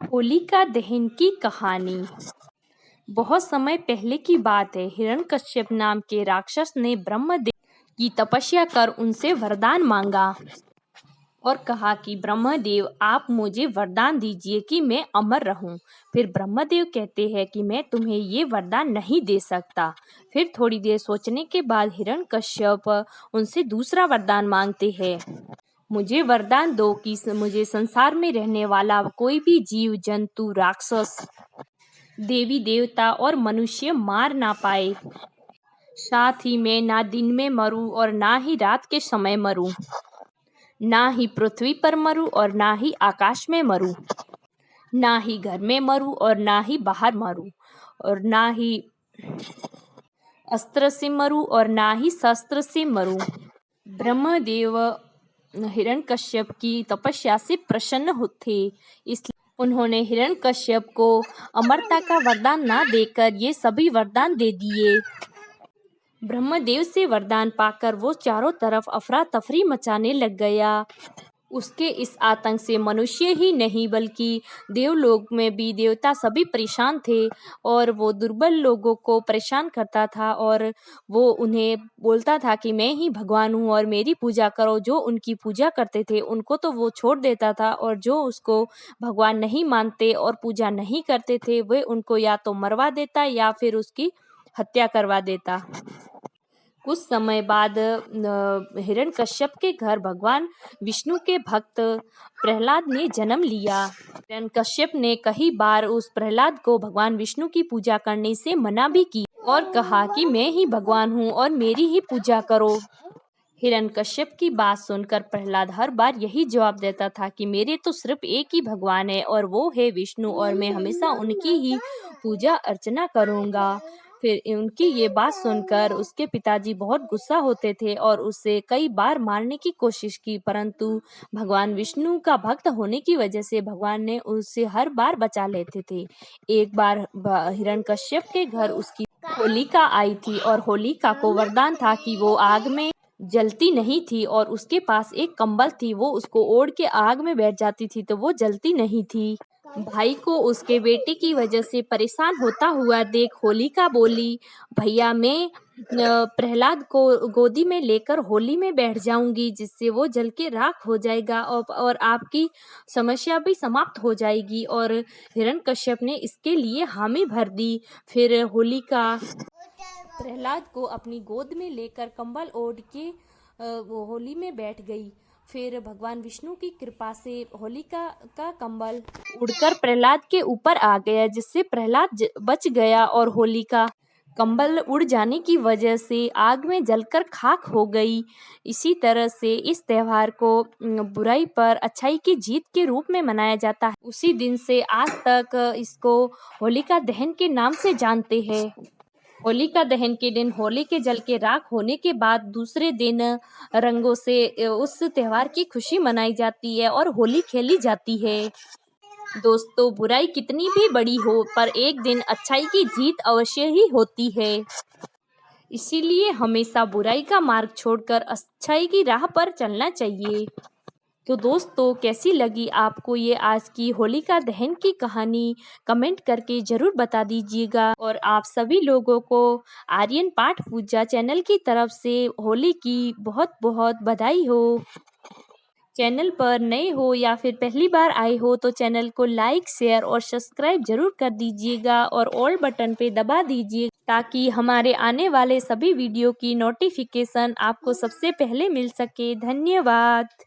होलिका दहन की कहानी। बहुत समय पहले की बात है। हिरण्यकश्यप नाम के राक्षस ने ब्रह्मदेव की तपस्या कर उनसे वरदान मांगा और कहा कि ब्रह्मदेव आप मुझे वरदान दीजिए कि मैं अमर रहूं। फिर ब्रह्मदेव कहते हैं कि मैं तुम्हें ये वरदान नहीं दे सकता। फिर थोड़ी देर सोचने के बाद हिरण्यकश्यप उनसे दूसरा वरदान मांगते हैं। मुझे वरदान दो कि मुझे संसार में रहने वाला कोई भी जीव जंतु राक्षस देवी देवता और मनुष्य मार ना पाए। साथ ही मैं ना दिन में मरूं और ना ही रात के समय मरूं, ना ही पृथ्वी पर मरूं और ना ही आकाश में मरूं, ना ही घर में मरूं और ना ही बाहर मरूं, और ना ही अस्त्र से मरूं और ना ही शस्त्र से मरूं। ब्रह्मदेव हिरण्यकश्यप की तपस्या से प्रसन्न थे, इसलिए उन्होंने हिरण्यकश्यप को अमरता का वरदान ना देकर ये सभी वरदान दे दिए। ब्रह्मदेव से वरदान पाकर वो चारों तरफ अफरा तफरी मचाने लग गया। उसके इस आतंक से मनुष्य ही नहीं बल्कि देवलोक में भी देवता सभी परेशान थे और वो दुर्बल लोगों को परेशान करता था और वो उन्हें बोलता था कि मैं ही भगवान हूँ और मेरी पूजा करो। जो उनकी पूजा करते थे उनको तो वो छोड़ देता था और जो उसको भगवान नहीं मानते और पूजा नहीं करते थे वे उनको या तो मरवा देता या फिर उसकी हत्या करवा देता। कुछ समय बाद हिरण्यकश्यप के घर भगवान विष्णु के भक्त प्रहलाद ने जन्म लिया। हिरण्यकश्यप ने कई बार उस प्रहलाद को भगवान विष्णु की पूजा करने से मना भी की और कहा कि मैं ही भगवान हूँ और मेरी ही पूजा करो। हिरण्यकश्यप की बात सुनकर प्रहलाद हर बार यही जवाब देता था कि मेरे तो सिर्फ एक ही भगवान है और वो है विष्णु और मैं हमेशा उनकी ही पूजा अर्चना करूँगा। फिर उनकी ये बात सुनकर उसके पिताजी बहुत गुस्सा होते थे और उसे कई बार मारने की कोशिश की, परंतु भगवान विष्णु का भक्त होने की वजह से भगवान ने उसे हर बार बचा लेते थे। एक बार हिरण्यकश्यप के घर उसकी होलिका आई थी और होलिका को वरदान था कि वो आग में जलती नहीं थी और उसके पास एक कंबल थी, वो उसको ओढ़ के आग में बैठ जाती थी तो वो जलती नहीं थी। भाई को उसके बेटे की वजह से परेशान होता हुआ देख होलिका बोली, भैया मैं प्रहलाद को गोदी में लेकर होली में बैठ जाऊंगी जिससे वो जल के राख हो जाएगा और आपकी समस्या भी समाप्त हो जाएगी। और हिरण्यकश्यप ने इसके लिए हामी भर दी। फिर होलिका प्रहलाद को अपनी गोद में लेकर कंबल ओढ़ के वो होली में बैठ गई। फिर भगवान विष्णु की कृपा से होलिका का कंबल उड़कर प्रहलाद के ऊपर आ गया जिससे प्रहलाद बच गया और होलिका कंबल उड़ जाने की वजह से आग में जलकर खाक हो गई। इसी तरह से इस त्योहार को बुराई पर अच्छाई की जीत के रूप में मनाया जाता है। उसी दिन से आज तक इसको होलिका दहन के नाम से जानते हैं। होलिका दहन के दिन होली के जल के राख होने के बाद दूसरे दिन रंगों से उस त्योहार की खुशी मनाई जाती है और होली खेली जाती है। दोस्तों, बुराई कितनी भी बड़ी हो पर एक दिन अच्छाई की जीत अवश्य ही होती है। इसीलिए हमेशा बुराई का मार्ग छोड़कर अच्छाई की राह पर चलना चाहिए। तो दोस्तों, कैसी लगी आपको ये आज की होलिका दहन की कहानी? कमेंट करके ज़रूर बता दीजिएगा। और आप सभी लोगों को आर्यन पाठ पूजा चैनल की तरफ से होली की बहुत बहुत बधाई हो। चैनल पर नए हो या फिर पहली बार आए हो तो चैनल को लाइक, शेयर और सब्सक्राइब जरूर कर दीजिएगा और ऑल बटन पे दबा दीजिए ताकि हमारे आने वाले सभी वीडियो की नोटिफिकेशन आपको सबसे पहले मिल सके। धन्यवाद।